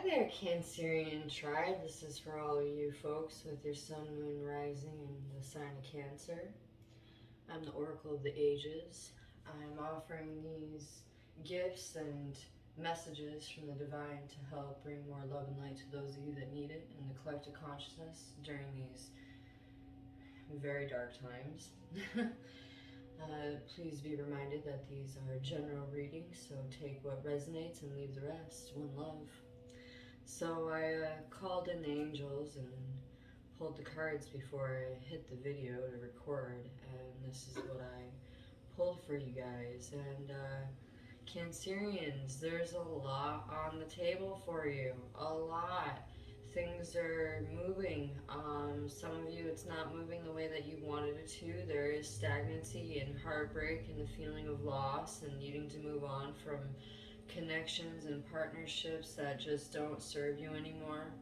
there, Cancerian tribe. This is for all of you folks with your sun, moon, rising, and the sign of Cancer. I'm the Oracle of the Ages. I'm offering these gifts and messages from the divine to help bring more love and light to those of you that need it in the collective consciousness during these very dark times. Please be reminded that these are general readings, so take what resonates and leave the rest. One love. So I called in the angels and pulled the cards before I hit the video to record, and this is what I pulled for you guys. And Cancerians, there's a lot on the table for you. A lot. Things are moving. Some of you, it's not moving the way that you wanted it to. There is stagnancy and heartbreak and the feeling of loss and needing to move on from connections and partnerships that just don't serve you anymore.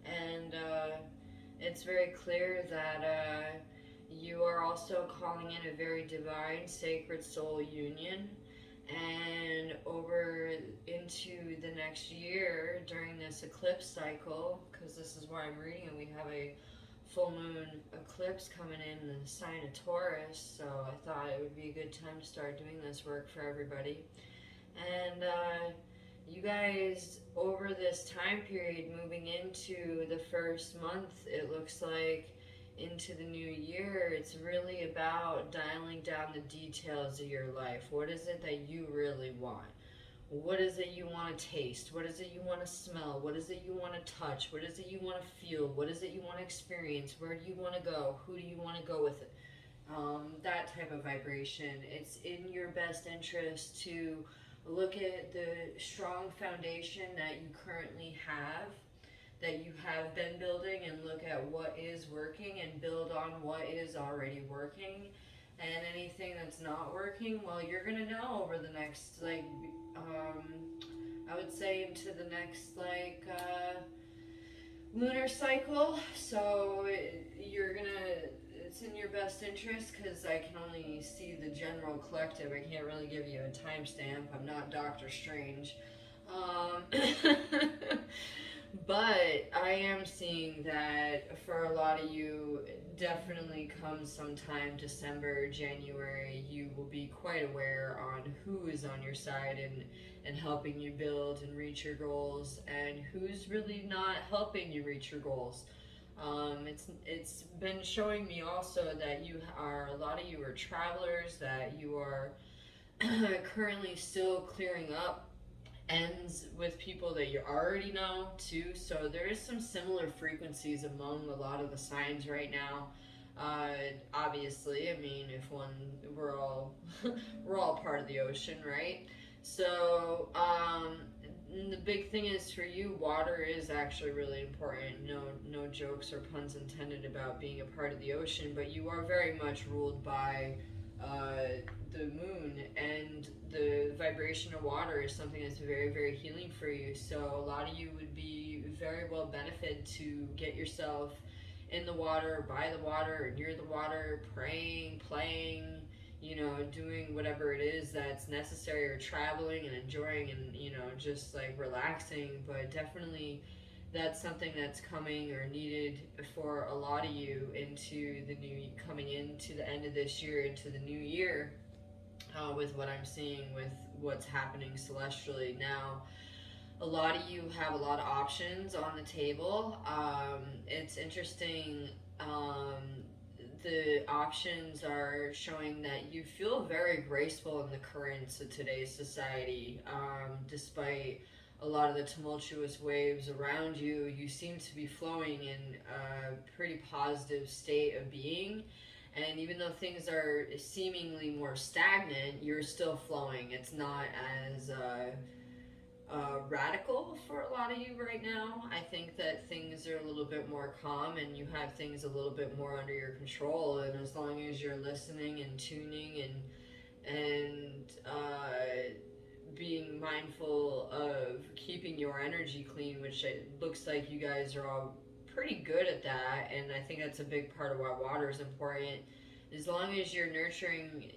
And it's very clear that you are also calling in a very divine, sacred soul union. And over into the next year during this eclipse cycle, because this is why I'm reading it, we have a full moon eclipse coming in the sign of Taurus, so I thought it would be a good time to start doing this work for everybody. And you guys, over this time period, moving into the first month, it looks like, into the new year, it's really about dialing down the details of your life. What is it that you really want? What is it you want to taste? What is it you want to smell? What is it you want to touch? What is it you want to feel? What is it you want to experience? Where do you want to go? Who do you want to go with it? That type of vibration. It's in your best interest to look at the strong foundation that you currently have, that you have been building, and look at what is working and build on what is already working. And anything that's not working, well, you're gonna know over the next, I would say into the next, lunar cycle. So it's in your best interest, because I can only see the general collective. I can't really give you a timestamp. I'm not Doctor Strange. But I am seeing that for a lot of you, definitely come sometime December, January, you will be quite aware on who is on your side and helping you build and reach your goals, and who's really not helping you reach your goals. It's been showing me also that a lot of you are travelers, that you are currently still clearing up ends with people that you already know too. So there is some similar frequencies among a lot of the signs right now. Obviously, I mean, we're all we're all part of the ocean, right? So the big thing is, for you, water is actually really important. No jokes or puns intended about being a part of the ocean, but you are very much ruled by the moon, and the vibration of water is something that's very, very healing for you. So a lot of you would be very well benefited to get yourself in the water, by the water, or near the water, praying, playing, doing whatever it is that's necessary, or traveling and enjoying and, just like relaxing. But definitely that's something that's coming or needed for a lot of you coming into the end of this year, into the new year, with what I'm seeing with what's happening celestially now. A lot of you have a lot of options on the table. It's interesting. The options are showing that you feel very graceful in the currents of today's society, despite a lot of the tumultuous waves around you. You seem to be flowing in a pretty positive state of being. And even though things are seemingly more stagnant, you're still flowing. It's not as radical for a lot of you right now. I think that things are a little bit more calm, and you have things a little bit more under your control. And as long as you're listening and tuning and being mindful of keeping your energy clean, which it looks like you guys are all pretty good at that, and I think that's a big part of why water is important. as long as you're nurturing,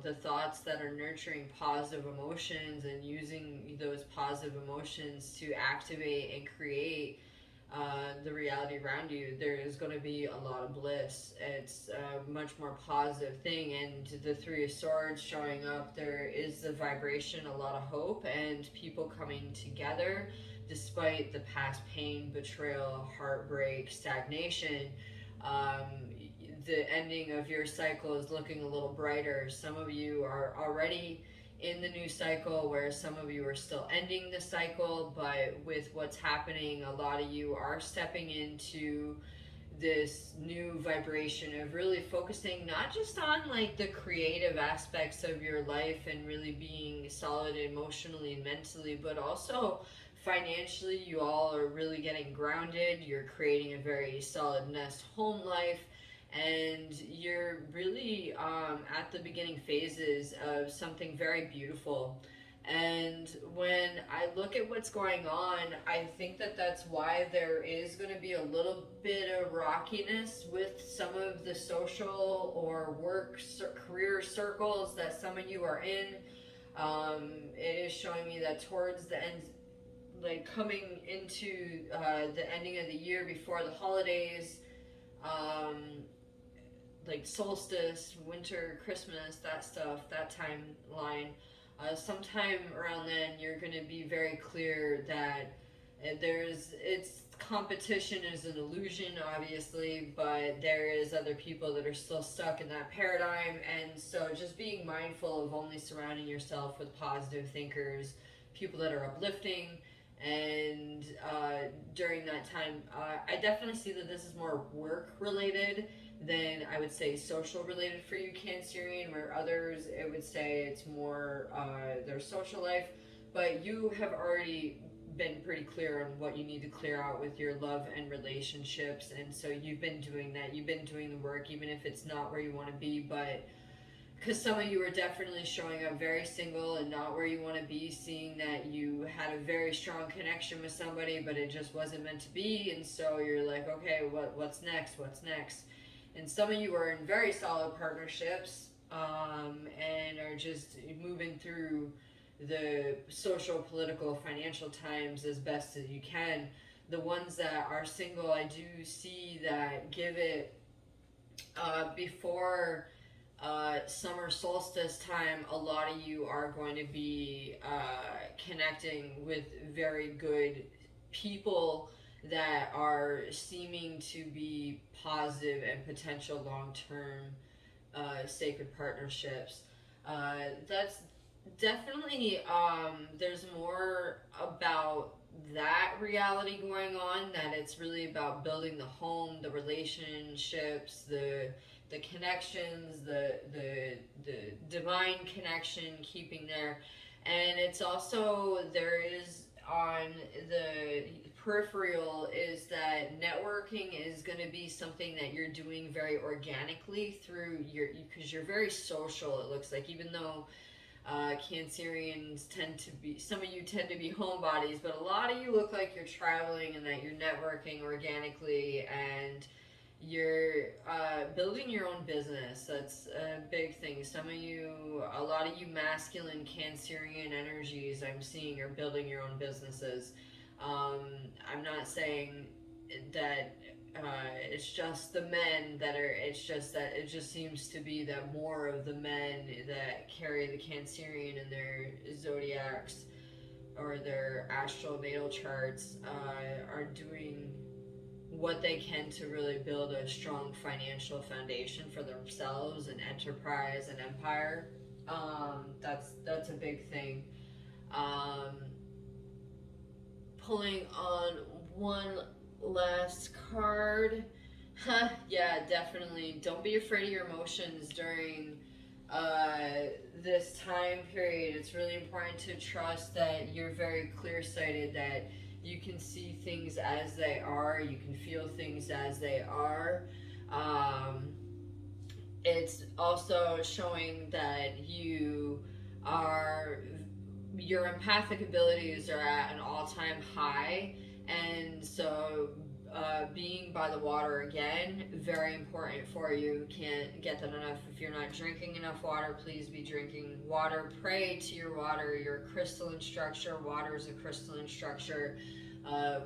the thoughts that are nurturing positive emotions and using those positive emotions to activate and create the reality around you, there is going to be a lot of bliss. It's a much more positive thing. And the Three of Swords showing up, there is the vibration, a lot of hope, and people coming together despite the past pain, betrayal, heartbreak, stagnation. Um, the ending of your cycle is looking a little brighter. Some of you are already in the new cycle, where some of you are still ending the cycle, but with what's happening, a lot of you are stepping into this new vibration of really focusing not just on like the creative aspects of your life and really being solid emotionally and mentally, but also financially. You all are really getting grounded. You're creating a very solid nest home life, and you're really at the beginning phases of something very beautiful. And when I look at what's going on, I think that that's why there is going to be a little bit of rockiness with some of the social or career circles that some of you are in. It is showing me that towards the end, like coming into the ending of the year before the holidays, um, like solstice, winter, Christmas, that stuff, that timeline. Sometime around then, you're going to be very clear that it's competition is an illusion, obviously, but there is other people that are still stuck in that paradigm. And so just being mindful of only surrounding yourself with positive thinkers, people that are uplifting. And during that time, I definitely see that this is more work related than I would say social related for you, Cancerian, where others, it would say it's more their social life. But you have already been pretty clear on what you need to clear out with your love and relationships, and so you've been doing that. You've been doing the work, even if it's not where you want to be, but because some of you are definitely showing up very single and not where you want to be, seeing that you had a very strong connection with somebody, but it just wasn't meant to be, and so you're like, okay, what's next? What's next? And some of you are in very solid partnerships, and are just moving through the social, political, financial times as best as you can. The ones that are single, I do see that give it before summer solstice time, a lot of you are going to be connecting with very good people that are seeming to be positive and potential long-term sacred partnerships. That's definitely there's more about that reality going on, that it's really about building the home, the relationships, the connections, the divine connection, keeping there. And it's also, there is on the peripheral, is that networking is going to be something that you're doing very organically through because you're very social, it looks like, even though Cancerians tend to be, some of you tend to be homebodies, but a lot of you look like you're traveling and that you're networking organically, and you're building your own business. That's a big thing. Some of you, a lot of you masculine Cancerian energies I'm seeing are building your own businesses. I'm not saying that it's just the men that are, it's just that it just seems to be that more of the men that carry the Cancerian in their zodiacs or their astral natal charts are doing what they can to really build a strong financial foundation for themselves and enterprise and empire. That's a big thing. Um, Pulling on one last card. Yeah, definitely. Don't be afraid of your emotions during this time period. It's really important to trust that you're very clear sighted, that you can see things as they are, you can feel things as they are. Um, it's also showing that are your empathic abilities are at an all-time high, and so being by the water again, very important for you. Can't get that enough. If you're not drinking enough water, please be drinking water. Pray to your water, your crystalline structure. Water is a crystalline structure.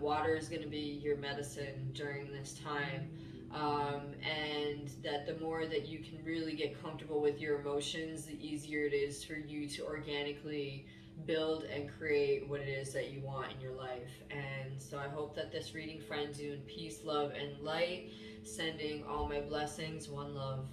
Water is going to be your medicine during this time. And that the more that you can really get comfortable with your emotions, the easier it is for you to organically build and create what it is that you want in your life. And so I hope that this reading finds you in peace, love, and light. Sending all my blessings. One love.